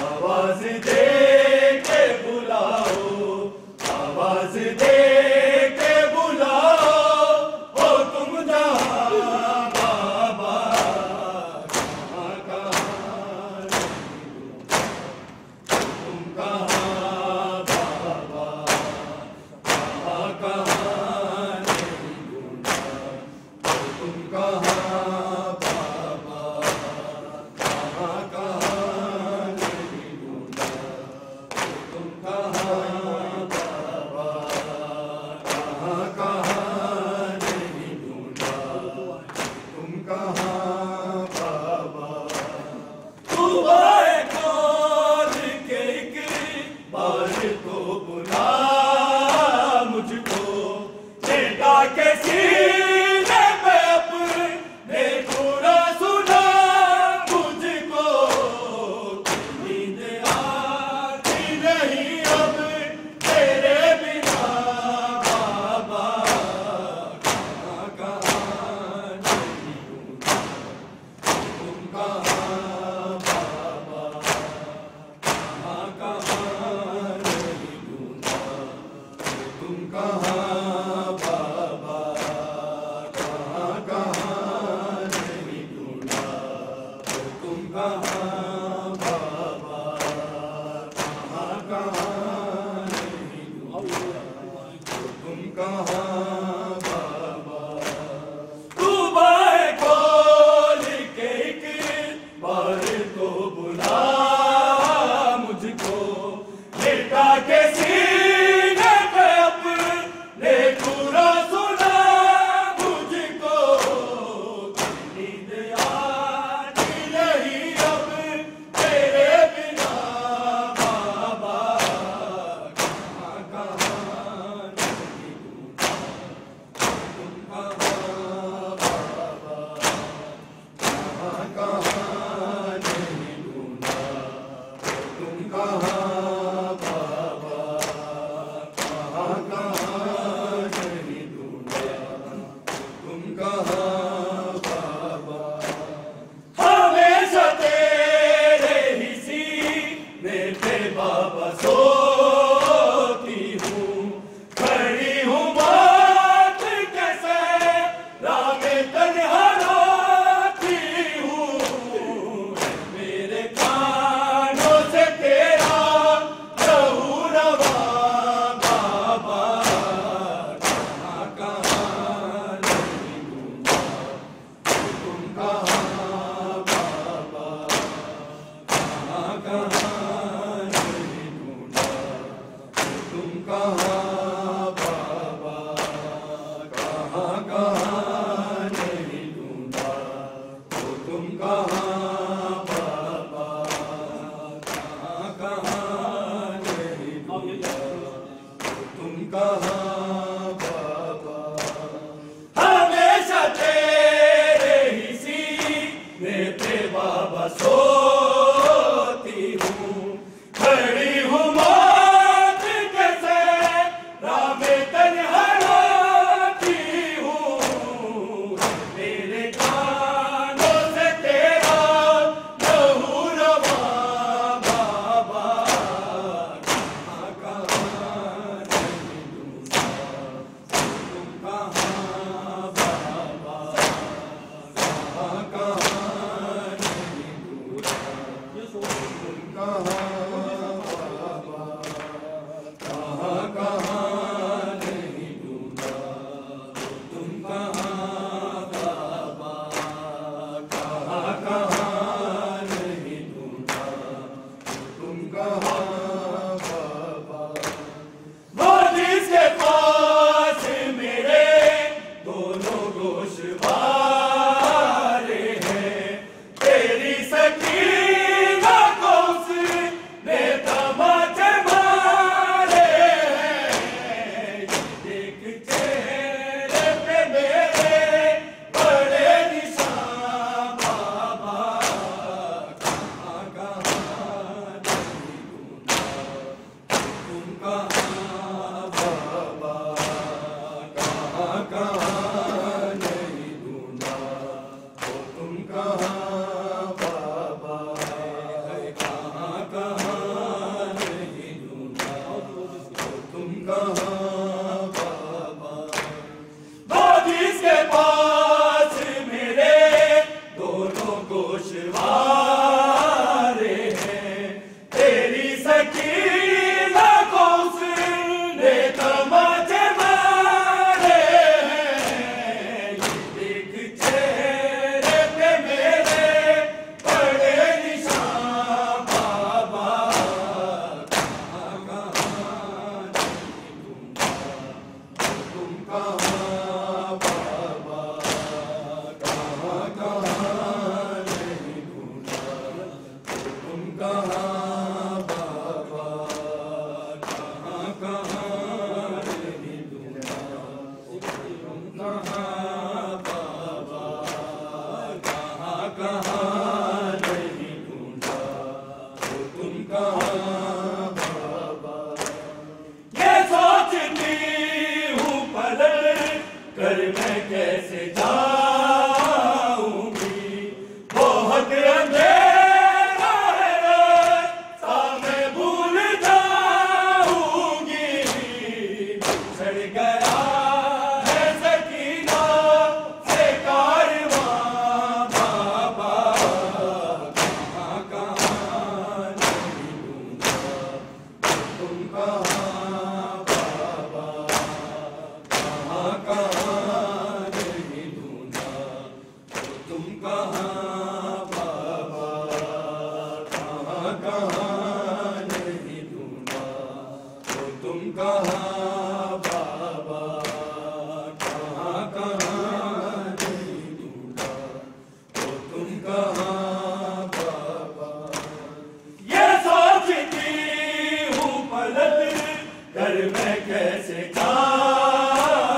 आवाज दे के बुलाओ, आवाज दे के बुलाओ हो तुम जहां बाबा कहाँ कहाँ तुम कहाँ बाबा कहाँ कहाँ नहीं ढूंढा तुम कहाँ बाबा कहाँ कहाँ नहीं ढूंढा तुम कहाँ बाबा कहाँ कहाँ नहीं ढूंढा तुम कहाँ बाबा तू आए खोल के एक बार तो बुला मुझको बेटा के सीने पे अपने पूरा सुना मुझको नींद आती नहीं अब तेरे बिना बाबा कहाँ कहाँ नहीं ढूंढा तुम कहाँ बाबा कहाँ कहाँ नहीं ढूंढा तुम कहाँ बाबा कहाँ कहाँ नहीं ढूंढा तुम कहाँ बाबा कहाँ कहाँ नहीं ढूंढा तुम कहाँ बाबा तू बाहें खोल के एक बार तो बुला मुझको बेटा के सीने पे अपने पूरा सुना मुझको नींद आती नहीं अब तेरे बिना बाबा कहाँ कहाँ नहीं ढूंढा तुम कहाँ बाबा कहाँ कहाँ नहीं ढूंढा तुम कहाँ बाबा कहाँ कहाँ नहीं ढूंढा तुम कहाँ बाबा हमेशा तेरे ही सीने पे बाबा सोती हूँ खड़ी हूँ बात कैसे राम तन्हा रोती हूँ मेरे कानों से तेरा लहू रवा बाबा कहाँ कहाँ नहीं ढूंढा तुम कहाँ बाबा कहाँ कहाँ नहीं ढूंढा तुम कहाँ बाबा कहाँ कहाँ नहीं ढूंढा तुम कहाँ बाबा कहाँ कहाँ नहीं ढूंढा तुम कहाँ बाबा हमेशा तेरे ही सीने पे बाबा सोती हूँ खड़ी हूँ मौत कैसे राम तन्हा रोती हूँ मेरे कानों से तेरा लहू रवा बाबा कहाँ कहाँ नहीं ढूंढा बाबा, कहाँ कहाँ नहीं ढूंढा, तो तुम कहाँ बाबा। ये सोचती हूँ पलट कर मैं कैसे जाऊंगी,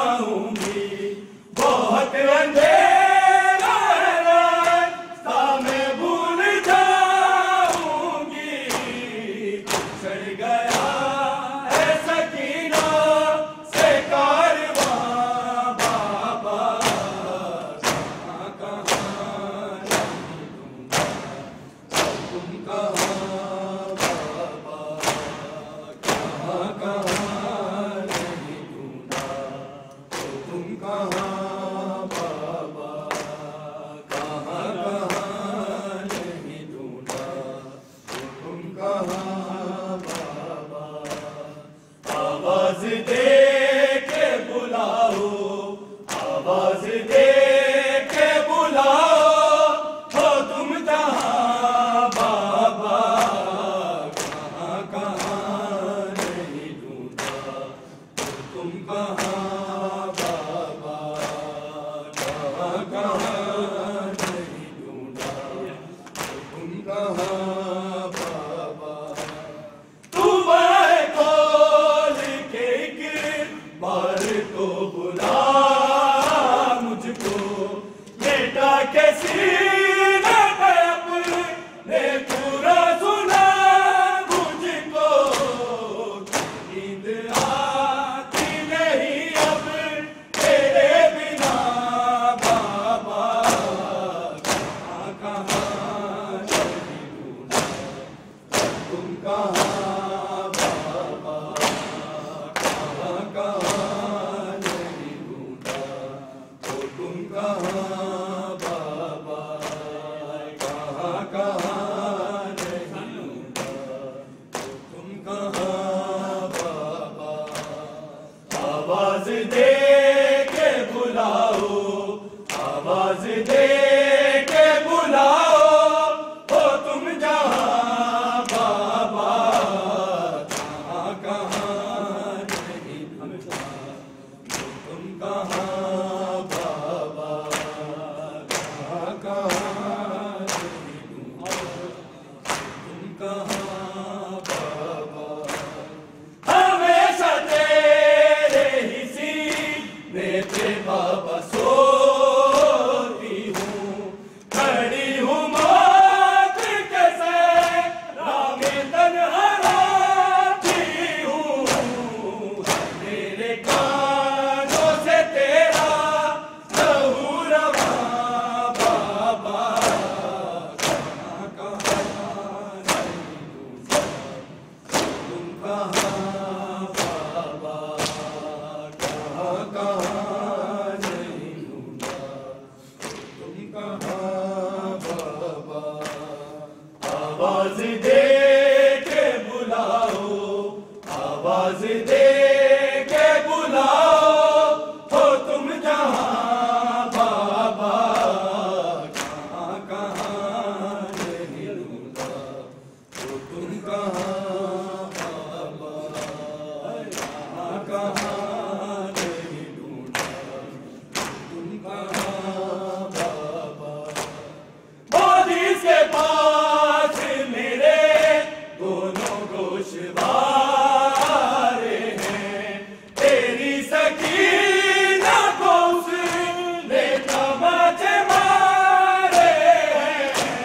बहुत अंधेरा है रास्ता मैं भूल जाऊंगी। चढ़ गया है सकीना से कारवां बाबा, कहाँ कहाँ नहीं ढूंढा, तुम कहाँ बाबा, कहाँ कहाँ नहीं ढूंढा, तुम कहाँ बाबा, कहाँ कहाँ नहीं ढूंढा, तुम कहाँ बाबा। आवाज दे के बुलाओ, आवाज दे के बुलाओ, हो तुम जहाँ बाबा, कहाँ कहाँ नहीं ढूंढा, तुम कहाँ बाबा, कहाँ कहाँ नहीं ढूंढा, तुम कहाँ बाबा। तू बाहें खोल के एक बार तो बुला मुझको, बेटा के सीने पे अपने पूरा सुना मुझको। नींद आती नहीं अब तेरे बिना बाबा, कहाँ कहाँ नहीं ढूंढा, तुम कहाँ बाबा, कहाँ कहाँ नहीं ढूंढा, तो तुम कहाँ बाबा, कहाँ कहाँ नहीं ढूंढा, तो तुम कहाँ बाबा। आवाज दे के बुलाओ, आवाज दे के बुलाओ, हो तुम जहाँ बाबा, कहाँ कहाँ नहीं ढूंढा, तुम कहाँ बाबा, कहाँ कहाँ नहीं ढूंढा, तुम कहाँ बाबा। हमेशा तेरे ही सीने पे बाबा सोती हूँ, खड़ी हूँ मौत के सहरा में तन्हाती हूँ। मेरे कानों से तेरा लहू रवां बाबा, कहाँ कहाँ नहीं ढूंढा, तुम कहाँ बाबा, कहाँ कहाँ नहीं ढूंढा, तुम कहाँ बाबा। आवाज दे के बुलाओ, आवाज दे के बुलाओ, हो तुम जहाँ बाबा, कहाँ कहाँ नहीं ढूंढा, तो तुम कहाँ बाबा, कहाँ कहाँ नहीं ढूंढा, तुम कहाँ बाबा। मोदी के पास मेरे दोनों गोशवारे हैं, तेरी सकीना को उसने तमाचे मारे हैं।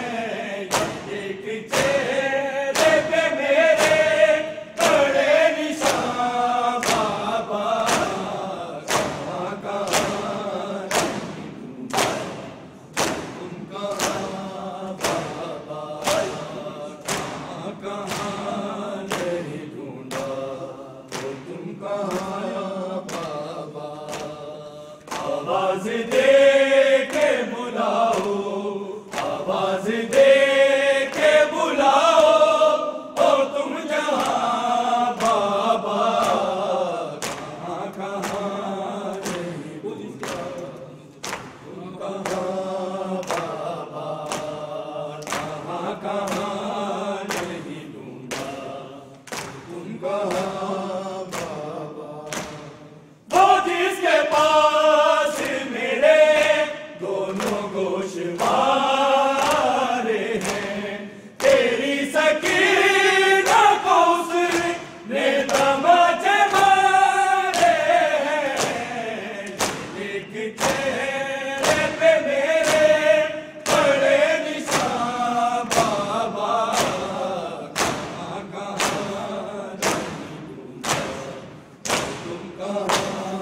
एक चेहरे पे मेरे बड़े निशान बाबा, कहाँ कहाँ नहीं ढूंढा, तुम कहाँ बाबा, कहाँ कहाँ नहीं ढूंढा, तो तुम कहाँ बाबा। आवाज दे के बुलाओ, आवाज दे के बुलाओ, ओ तुम जहाँ बाबा, कहाँ कहाँ नहीं ढूंढा, तुम कहाँ बाबा, कहाँ कहाँ नहीं ढूंढा, तुम कहाँ बाबा। तुम कहाँ